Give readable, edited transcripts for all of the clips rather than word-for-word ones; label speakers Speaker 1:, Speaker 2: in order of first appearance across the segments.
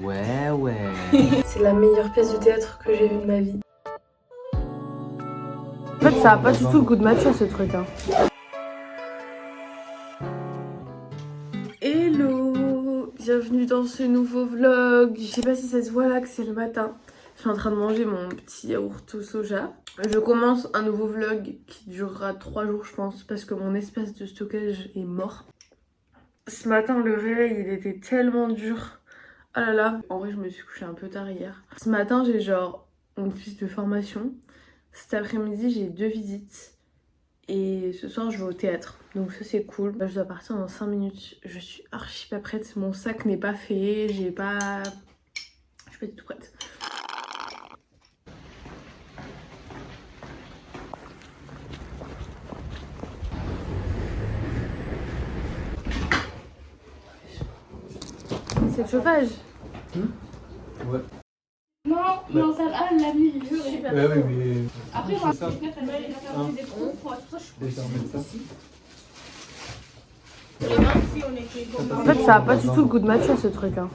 Speaker 1: Ouais, ouais.
Speaker 2: C'est la meilleure pièce de théâtre que j'ai vue de ma vie. En fait, ça a pas du tout le goût de matcha ce truc. Hein. Hello! Bienvenue dans ce nouveau vlog. Je sais pas si ça se voit là que c'est le matin. Je suis en train de manger mon petit yaourt au soja. Je commence un nouveau vlog qui durera 3 jours je pense parce que mon espace de stockage est mort. Ce matin le réveil il était tellement dur. Ah là là, en vrai je me suis couchée un peu tard hier. Ce matin j'ai genre une fiche de formation. Cet après-midi j'ai 2 visites. Et ce soir je vais au théâtre. Donc ça c'est cool. Je dois partir dans 5 minutes. Je suis archi pas prête. Mon sac n'est pas fait. Je suis pas du tout prête. C'est le chauffage.
Speaker 3: Ouais.
Speaker 4: Non, non, ça là, la nuit, il est super.
Speaker 3: Ouais, oui, mais.
Speaker 4: Après, on va se mettre à faire des trous pour tout ça, je suis
Speaker 2: En fait ça a pas du tout le goût de matcha ce truc. Hein.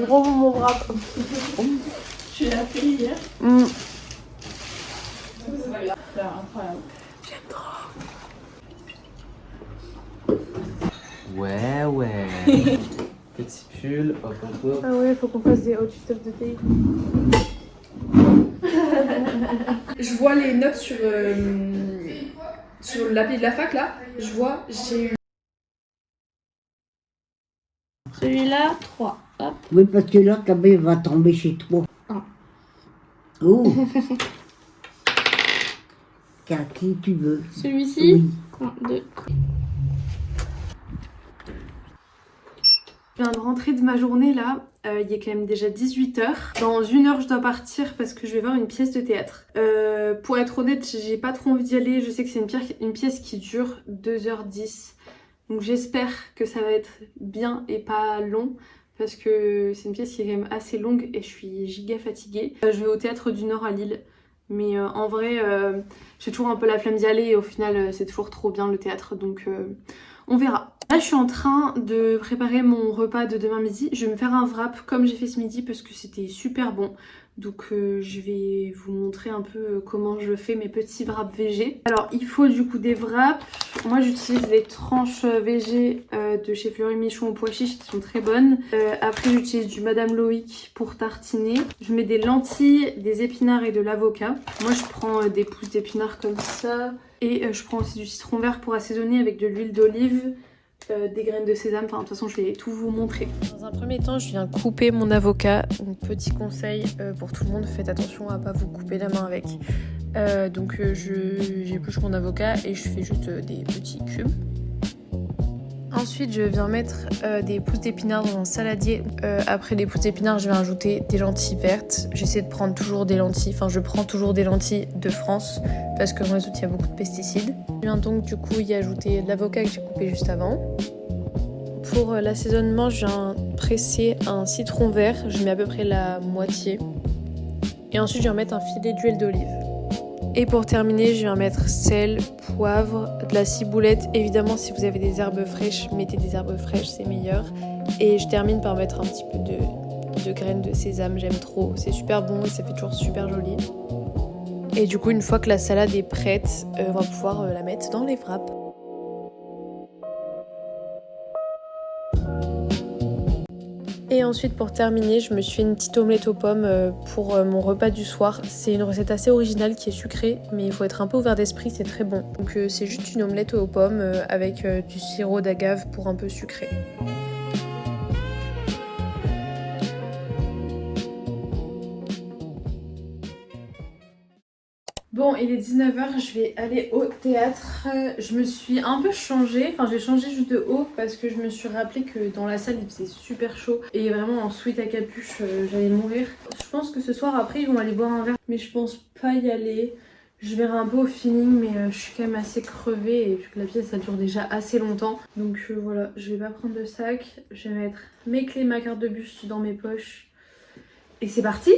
Speaker 2: Gros mon bras.
Speaker 4: Je l'ai appris hier. C'est incroyable.
Speaker 2: J'aime trop.
Speaker 1: Ouais, ouais. Petit pull, hop hop hop.
Speaker 2: Ah ouais, faut qu'on fasse des outfits of the day.
Speaker 5: Je vois les notes sur l'appli de la fac là. Je vois, j'ai eu.
Speaker 4: Celui-là, 3. Hop.
Speaker 6: Oui, parce que là, ta bille va tomber chez toi.
Speaker 4: Ah.
Speaker 6: Oh. Car qui tu veux?
Speaker 4: Celui-ci,
Speaker 6: Oui.
Speaker 4: 1, 2.
Speaker 2: Je viens de rentrer de ma journée là, il est quand même déjà 18h. Dans 1 heure je dois partir parce que je vais voir une pièce de théâtre. Pour être honnête, j'ai pas trop envie d'y aller, je sais que c'est une pièce qui dure 2h10. Donc j'espère que ça va être bien et pas long. Parce que c'est une pièce qui est quand même assez longue et je suis giga fatiguée. Je vais au théâtre du Nord à Lille. Mais en vrai, j'ai toujours un peu la flemme d'y aller et au final c'est toujours trop bien le théâtre. Donc on verra. Là je suis en train de préparer mon repas de demain midi. Je vais me faire un wrap comme j'ai fait ce midi parce que c'était super bon. Donc je vais vous montrer un peu comment je fais mes petits wraps végé. Alors il faut du coup des wraps. Moi j'utilise les tranches végé de chez Fleury Michon au pois chiche qui sont très bonnes. Après j'utilise du Madame Loïc pour tartiner. Je mets des lentilles, des épinards et de l'avocat. Moi je prends des pousses d'épinards comme ça. Et je prends aussi du citron vert pour assaisonner avec de l'huile d'olive. Des graines de sésame, enfin de toute façon je vais tout vous montrer. Dans un premier temps je viens couper mon avocat. Donc petit conseil pour tout le monde, faites attention à pas vous couper la main avec. Donc j'épluche mon avocat et je fais juste des petits cubes. Ensuite je viens mettre des pousses d'épinards dans un saladier. Après les pousses d'épinards je vais ajouter des lentilles vertes. J'essaie de prendre toujours des lentilles, enfin je prends toujours des lentilles de France parce que dans les autres il y a beaucoup de pesticides. Je viens donc du coup y ajouter de l'avocat que j'ai coupé juste avant. Pour l'assaisonnement je viens presser un citron vert, je mets à peu près la moitié. Et ensuite je viens mettre un filet d'huile d'olive. Et pour terminer, je viens mettre sel, poivre, de la ciboulette. Évidemment, si vous avez des herbes fraîches, mettez des herbes fraîches, c'est meilleur. Et je termine par mettre un petit peu de graines de sésame, j'aime trop. C'est super bon et ça fait toujours super joli. Et du coup, une fois que la salade est prête, on va pouvoir la mettre dans les wraps. Et ensuite pour terminer, je me suis fait une petite omelette aux pommes pour mon repas du soir. C'est une recette assez originale qui est sucrée, mais il faut être un peu ouvert d'esprit, c'est très bon. Donc c'est juste une omelette aux pommes avec du sirop d'agave pour un peu sucré. Bon, il est 19h, je vais aller au théâtre. Je me suis un peu changée, enfin j'ai changé juste de haut parce que je me suis rappelé que dans la salle il faisait super chaud et vraiment en sweat à capuche j'allais mourir. Je pense que ce soir après ils vont aller boire un verre mais je pense pas y aller. Je verrai un peu au feeling, mais je suis quand même assez crevée et vu que la pièce ça dure déjà assez longtemps. Donc voilà, je vais pas prendre de sac. Je vais mettre mes clés, ma carte de bus dans mes poches. Et c'est parti!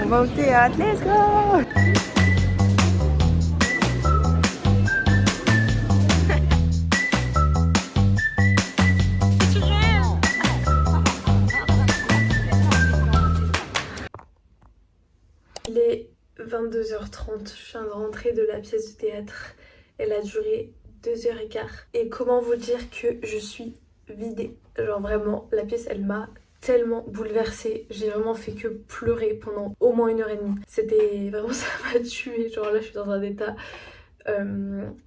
Speaker 2: On va au théâtre, let's go! Il est 22h30, je viens de rentrer de la pièce de théâtre. Elle a duré 2h15. Et comment vous dire que je suis vidée? Genre vraiment, la pièce elle m'a tellement bouleversée. J'ai vraiment fait que pleurer pendant au moins 1h30. C'était vraiment, ça m'a tuée. Genre là je suis dans un état...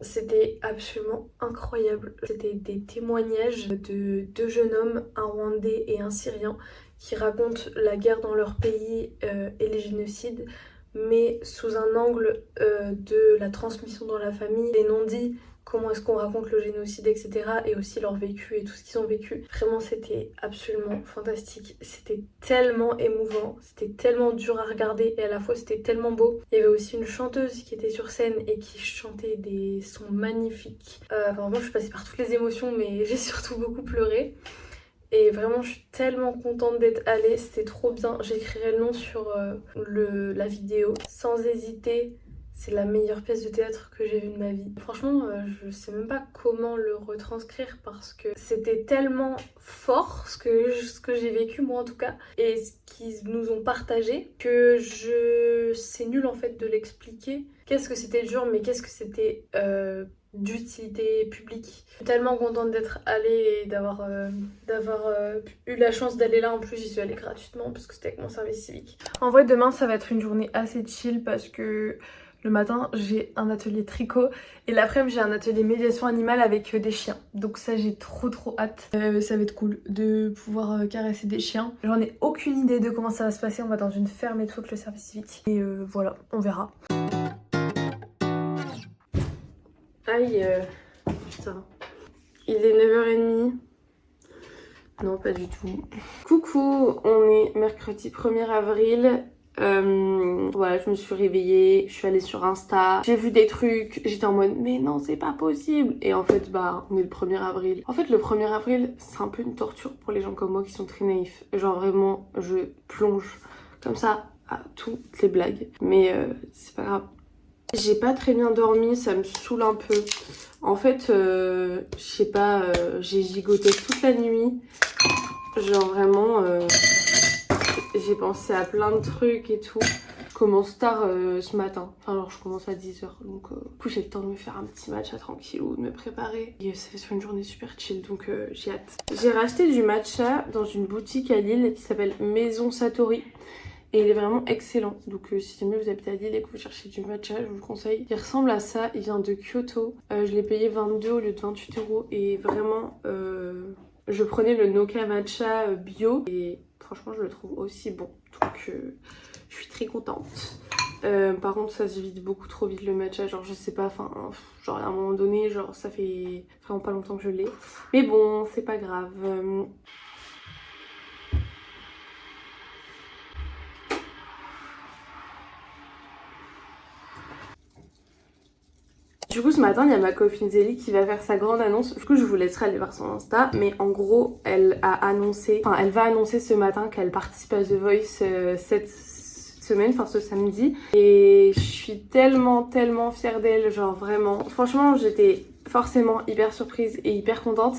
Speaker 2: c'était absolument incroyable. C'était des témoignages de deux jeunes hommes, un Rwandais et un Syrien, qui racontent la guerre dans leur pays et les génocides, mais sous un angle de la transmission dans la famille, les non-dits, comment est-ce qu'on raconte le génocide, etc. et aussi leur vécu et tout ce qu'ils ont vécu. Vraiment, c'était absolument fantastique. C'était tellement émouvant, c'était tellement dur à regarder et à la fois c'était tellement beau. Il y avait aussi une chanteuse qui était sur scène et qui chantait des sons magnifiques. Vraiment, je suis passée par toutes les émotions, mais j'ai surtout beaucoup pleuré. Et vraiment, je suis tellement contente d'être allée, c'était trop bien. J'écrirai le nom sur la vidéo. Sans hésiter, c'est la meilleure pièce de théâtre que j'ai vue de ma vie. Franchement, je sais même pas comment le retranscrire parce que c'était tellement fort ce que j'ai vécu, moi en tout cas, et ce qu'ils nous ont partagé, que c'est nul en fait de l'expliquer. Qu'est-ce que c'était dur, mais qu'est-ce que c'était... d'utilité publique. Je suis tellement contente d'être allée et d'avoir eu la chance d'aller là. En plus, j'y suis allée gratuitement parce que c'était avec mon service civique. En vrai, demain, ça va être une journée assez chill parce que le matin, j'ai un atelier tricot et l'après-midi, j'ai un atelier médiation animale avec des chiens. Donc ça, j'ai trop hâte. Ça va être cool de pouvoir caresser des chiens. J'en ai aucune idée de comment ça va se passer. On va dans une ferme et tout avec le service civique. Et voilà, on verra. Aïe, putain. Il est 9h30. Non, pas du tout. Coucou, on est mercredi 1er avril. Voilà, je me suis réveillée, je suis allée sur Insta, j'ai vu des trucs, j'étais en mode mais non c'est pas possible. Et en fait bah on est le 1er avril. En fait le 1er avril c'est un peu une torture pour les gens comme moi qui sont très naïfs. Genre vraiment je plonge comme ça à toutes les blagues. Mais c'est pas grave. J'ai pas très bien dormi, ça me saoule un peu. En fait, je sais pas, j'ai gigoté toute la nuit. Genre vraiment, j'ai pensé à plein de trucs et tout. Je commence tard ce matin. Enfin genre je commence à 10h. Donc du coup j'ai le temps de me faire un petit matcha tranquillou, de me préparer. Et ça fait sur une journée super chill, donc j'ai hâte. J'ai racheté du matcha dans une boutique à Lille qui s'appelle Maison Satori. Et il est vraiment excellent. Donc si jamais vous habitez à Lille et que vous cherchez du matcha, je vous le conseille. Il ressemble à ça, il vient de Kyoto. Je l'ai payé 22 au lieu de 28 €. Et vraiment, je prenais le Noka matcha bio. Et franchement, je le trouve aussi bon. Donc je suis très contente. Par contre, ça se vide beaucoup trop vite le matcha. Genre, je sais pas, enfin, genre à un moment donné, genre ça fait vraiment pas longtemps que je l'ai. Mais bon, c'est pas grave. Du coup ce matin il y a ma copine Zélie qui va faire sa grande annonce. Du coup je vous laisserai aller voir son Insta. Mais en gros elle va annoncer ce matin qu'elle participe à The Voice cette semaine, enfin ce samedi. Et je suis tellement fière d'elle, genre vraiment. Franchement j'étais forcément hyper surprise et hyper contente.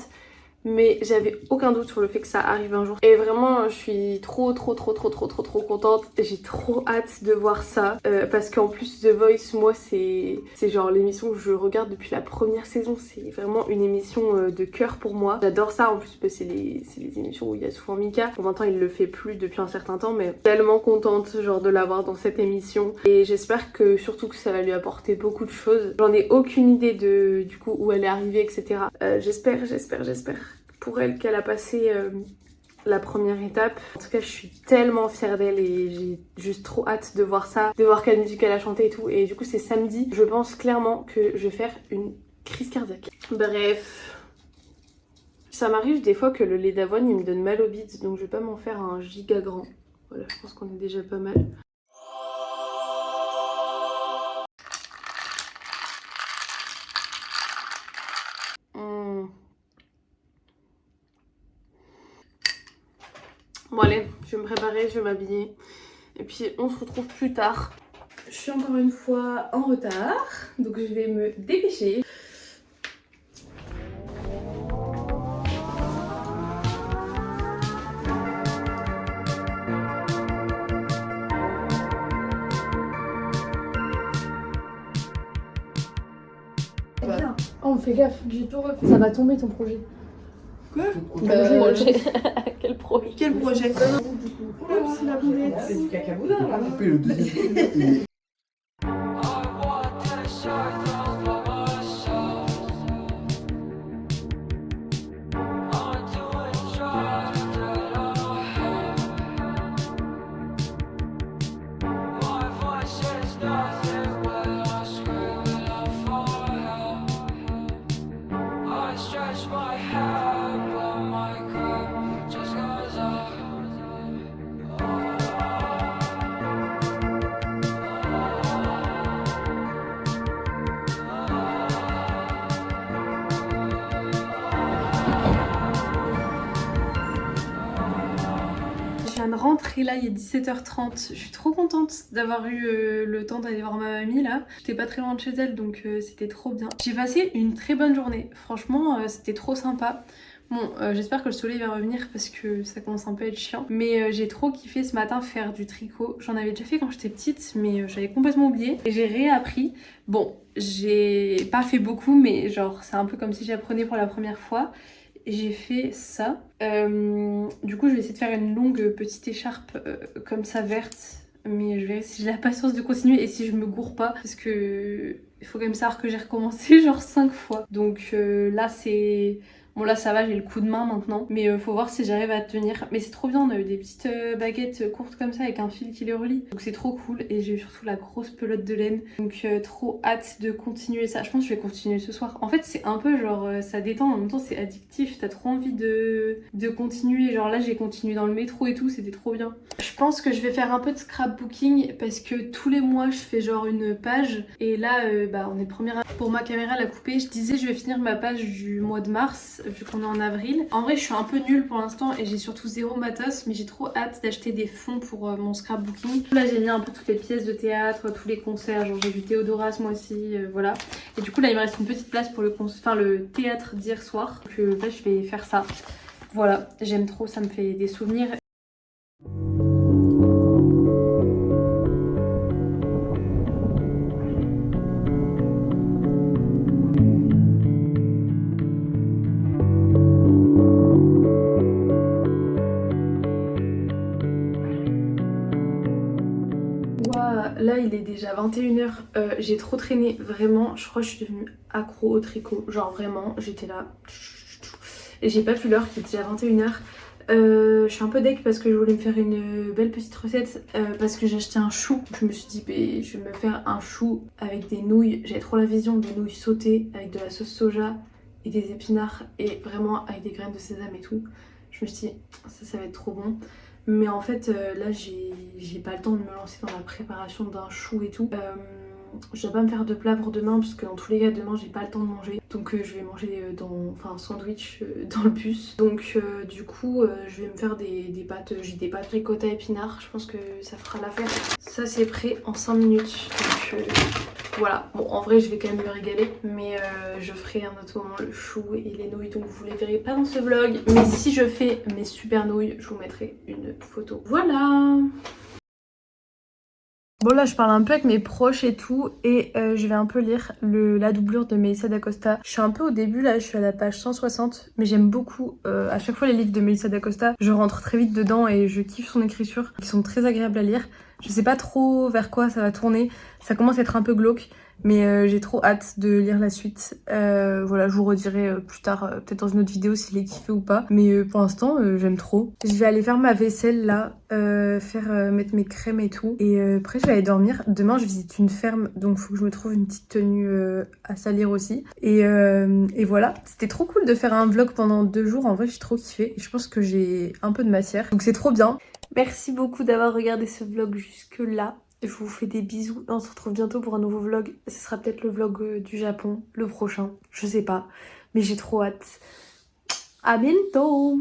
Speaker 2: Mais j'avais aucun doute sur le fait que ça arrive un jour. Et vraiment je suis trop contente. J'ai trop hâte de voir ça parce qu'en plus The Voice, moi c'est genre l'émission que je regarde depuis la première saison. C'est vraiment une émission de cœur pour moi. J'adore ça. En plus c'est les émissions où il y a souvent Mika. Bon maintenant il le fait plus depuis un certain temps, mais tellement contente genre de l'avoir dans cette émission. Et j'espère que surtout que ça va lui apporter beaucoup de choses. J'en ai aucune idée de du coup où elle est arrivée, etc. J'espère pour elle qu'elle a passé la première étape. En tout cas je suis tellement fière d'elle et j'ai juste trop hâte de voir ça, de voir quelle musique elle a chanté et tout. Et du coup c'est samedi, je pense clairement que je vais faire une crise cardiaque. Bref, Ça m'arrive des fois que le lait d'avoine il me donne mal au bide, donc je vais pas m'en faire un giga grand. Voilà, je pense qu'on est déjà pas mal. Bon allez, je vais me préparer, je vais m'habiller. Et puis on se retrouve plus tard. Je suis encore une fois en retard, donc je vais me dépêcher.
Speaker 5: Oh, fais gaffe, j'ai tout refait. Ça va tomber ton projet.
Speaker 4: Quoi?
Speaker 2: Projet. Quel projet?
Speaker 4: Quel projet? Oh, c'est la boulette.
Speaker 3: C'est du cacaboudin là. Le deuxième.
Speaker 2: Je viens de rentrer là, il est 17h30. Je suis trop contente d'avoir eu le temps d'aller voir ma mamie là. J'étais pas très loin de chez elle donc c'était trop bien. J'ai passé une très bonne journée. Franchement, c'était trop sympa. Bon, j'espère que le soleil va revenir parce que ça commence un peu à être chiant. Mais j'ai trop kiffé ce matin faire du tricot. J'en avais déjà fait quand j'étais petite, mais j'avais complètement oublié. Et j'ai réappris. Bon, j'ai pas fait beaucoup, mais genre c'est un peu comme si j'apprenais pour la première fois. J'ai fait ça. Du coup, je vais essayer de faire une longue petite écharpe comme ça verte. Mais je verrai si j'ai la patience de continuer et si je me gourre pas. Parce que il faut quand même savoir que j'ai recommencé genre 5 fois. Donc là, c'est... Bon là ça va, j'ai le coup de main maintenant, mais faut voir si j'arrive à tenir. Mais c'est trop bien, on a eu des petites baguettes courtes comme ça avec un fil qui les relie. Donc c'est trop cool et j'ai eu surtout la grosse pelote de laine. Donc trop hâte de continuer ça. Je pense que je vais continuer ce soir. En fait c'est un peu genre ça détend, en même temps c'est addictif. T'as trop envie de continuer. Genre là j'ai continué dans le métro et tout, c'était trop bien. Je pense que je vais faire un peu de scrapbooking parce que tous les mois je fais genre une page. Et là on est première pour ma caméra la couper. Je disais je vais finir ma page du mois de mars vu qu'on est en avril. En vrai je suis un peu nulle pour l'instant et j'ai surtout zéro matos, mais j'ai trop hâte d'acheter des fonds pour mon scrapbooking. Là j'ai mis un peu toutes les pièces de théâtre, tous les concerts, genre j'ai vu Théodoras moi aussi, voilà. Et du coup là il me reste une petite place pour le théâtre d'hier soir. Donc là je vais faire ça. Voilà, j'aime trop, ça me fait des souvenirs. Là il est déjà 21h, j'ai trop traîné, vraiment, je crois que je suis devenue accro au tricot, genre vraiment, j'étais là, et j'ai pas vu l'heure qui était déjà 21h. Je suis un peu deg parce que je voulais me faire une belle petite recette parce que j'ai acheté un chou. Je me suis dit je vais me faire un chou avec des nouilles, j'avais trop la vision des nouilles sautées avec de la sauce soja et des épinards et vraiment avec des graines de sésame et tout. Je me suis dit ça va être trop bon. Mais en fait là j'ai pas le temps de me lancer dans la préparation d'un chou et tout. Je dois pas me faire de plat pour demain parce que dans tous les cas demain j'ai pas le temps de manger. Donc je vais manger un sandwich dans le bus. Donc du coup je vais me faire des pâtes. J'ai des pâtes ricotta épinards. Je pense que ça fera l'affaire. Ça c'est prêt en 5 minutes. Donc voilà. Bon en vrai je vais quand même me régaler. Mais je ferai un autre moment le chou et les nouilles. Donc vous les verrez pas dans ce vlog. Mais si je fais mes super nouilles, je vous mettrai une photo. Voilà. Bon là je parle un peu avec mes proches et tout et je vais un peu lire la doublure de Melissa d'Acosta. Je suis un peu au début là, je suis à la page 160 mais j'aime beaucoup à chaque fois les livres de Melissa d'Acosta. Je rentre très vite dedans et je kiffe son écriture qui sont très agréables à lire. Je sais pas trop vers quoi ça va tourner, ça commence à être un peu glauque Mais j'ai trop hâte de lire la suite. Voilà, je vous redirai plus tard, peut-être dans une autre vidéo s'il est kiffé ou pas. Mais pour l'instant, j'aime trop. Je vais aller faire ma vaisselle là, mettre mes crèmes et tout. Et après, je vais aller dormir. Demain, je visite une ferme, donc faut que je me trouve une petite tenue à salir aussi. Et voilà, c'était trop cool de faire un vlog pendant 2 jours. En vrai, j'ai trop kiffé. Et je pense que j'ai un peu de matière, donc c'est trop bien. Merci beaucoup d'avoir regardé ce vlog jusque là. Je vous fais des bisous. On se retrouve bientôt pour un nouveau vlog. Ce sera peut-être le vlog du Japon, le prochain. Je sais pas. Mais j'ai trop hâte. À bientôt!